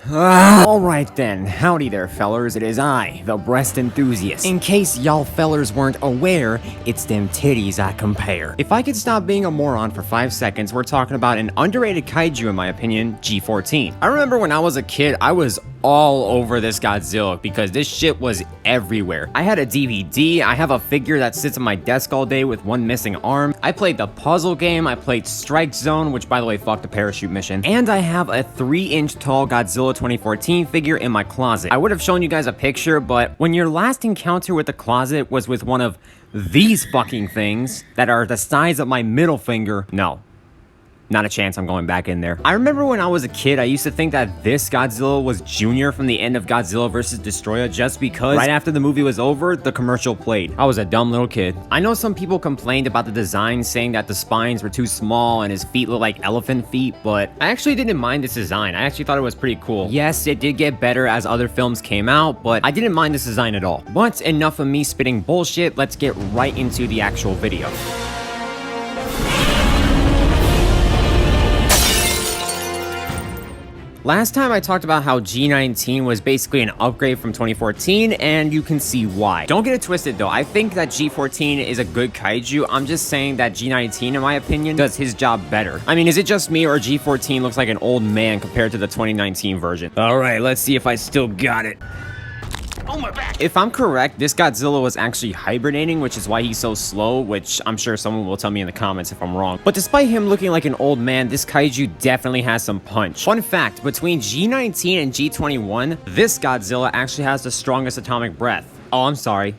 Alright then, howdy there fellers, it is I, the breast enthusiast. In case y'all fellers weren't aware, it's them titties I compare. If I could stop being a moron for 5 seconds, we're talking about an underrated kaiju in my opinion, G14. I remember when I was a kid, I was all over this Godzilla because this shit was everywhere. I had a DVD, I have a figure that sits on my desk all day with one missing arm. I played the puzzle game, I played Strike Zone, which by the way, fuck the parachute mission. And I have a 3-inch tall Godzilla 2014 figure in my closet. I would have shown you guys a picture, but when your last encounter with the closet was with one of these fucking things that are the size of my middle finger, no. Not a chance I'm going back in there. I remember when I was a kid, I used to think that this Godzilla was Junior from the end of Godzilla vs. Destroyer just because right after the movie was over, the commercial played. I was a dumb little kid. I know some people complained about the design, saying that the spines were too small and his feet looked like elephant feet, but I actually didn't mind this design. I actually thought it was pretty cool. Yes, it did get better as other films came out, but I didn't mind this design at all. But enough of me spitting bullshit, let's get right into the actual video. Last time I talked about how G19 was basically an upgrade from 2014, and you can see why. Don't get it twisted though, I think that G14 is a good kaiju. I'm just saying that G19, in my opinion, does his job better. I mean, is it just me or G14 looks like an old man compared to the 2019 version? Alright, let's see if I still got it. Oh my back! If I'm correct, this Godzilla was actually hibernating, which is why he's so slow, which I'm sure someone will tell me in the comments if I'm wrong. But despite him looking like an old man, this kaiju definitely has some punch. Fun fact, between G19 and G21, this Godzilla actually has the strongest atomic breath. Oh, I'm sorry.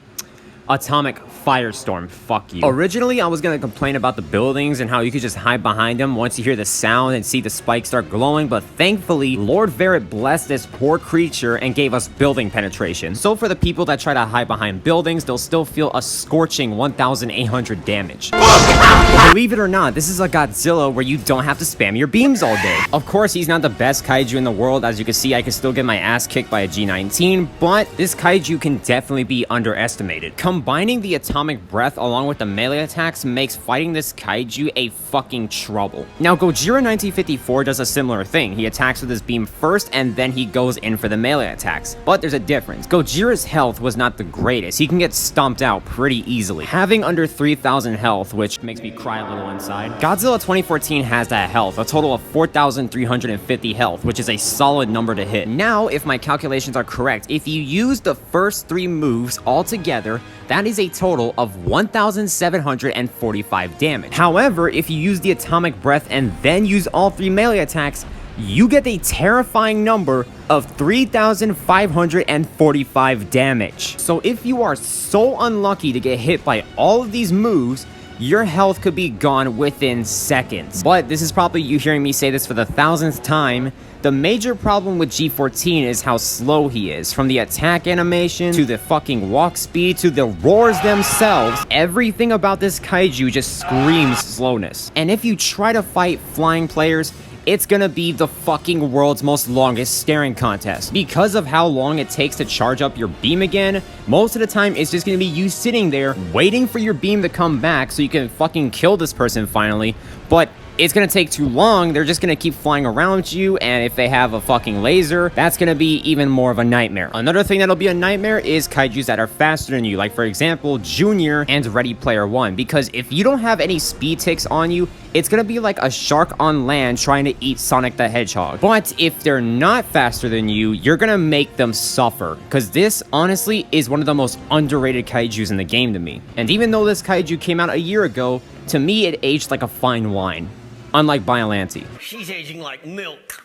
Atomic firestorm. Fuck you. Originally, I was gonna complain about the buildings and how you could just hide behind them once you hear the sound and see the spikes start glowing, but thankfully, Lord Verret blessed this poor creature and gave us building penetration. So for the people that try to hide behind buildings, they'll still feel a scorching 1,800 damage. Believe it or not, this is a Godzilla where you don't have to spam your beams all day. Of course, he's not the best kaiju in the world. As you can see, I can still get my ass kicked by a G19, but this kaiju can definitely be underestimated. Combining the atomic breath along with the melee attacks makes fighting this kaiju a fucking trouble. Now, Gojira 1954 does a similar thing. He attacks with his beam first, and then he goes in for the melee attacks. But there's a difference. Gojira's health was not the greatest. He can get stomped out pretty easily, having under 3,000 health, which makes me cry a little inside. Godzilla 2014 has that health, a total of 4,350 health, which is a solid number to hit. Now, if my calculations are correct, if you use the first 3 moves all together, that is a total of 1,745 damage. However, if you use the atomic breath and then use all 3 melee attacks, you get a terrifying number of 3,545 damage. So if you are so unlucky to get hit by all of these moves, your health could be gone within seconds. But this is probably you hearing me say this for the 1,000th time. The major problem with G14 is how slow he is. From the attack animation, to the fucking walk speed, to the roars themselves, everything about this kaiju just screams slowness. And if you try to fight flying players, it's gonna be the fucking world's most longest staring contest. Because of how long it takes to charge up your beam again, most of the time it's just gonna be you sitting there waiting for your beam to come back so you can fucking kill this person finally, but it's gonna take too long. They're just gonna keep flying around you, and if they have a fucking laser, that's gonna be even more of a nightmare. Another thing that'll be a nightmare is kaijus that are faster than you, like for example, Junior and Ready Player One, because if you don't have any speed ticks on you, it's gonna be like a shark on land trying to eat Sonic the Hedgehog. But if they're not faster than you, you're gonna make them suffer, because this, honestly, is one of the most underrated kaijus in the game to me. And even though this kaiju came out a year ago, to me it aged like a fine wine. Unlike Biollante. She's aging like milk.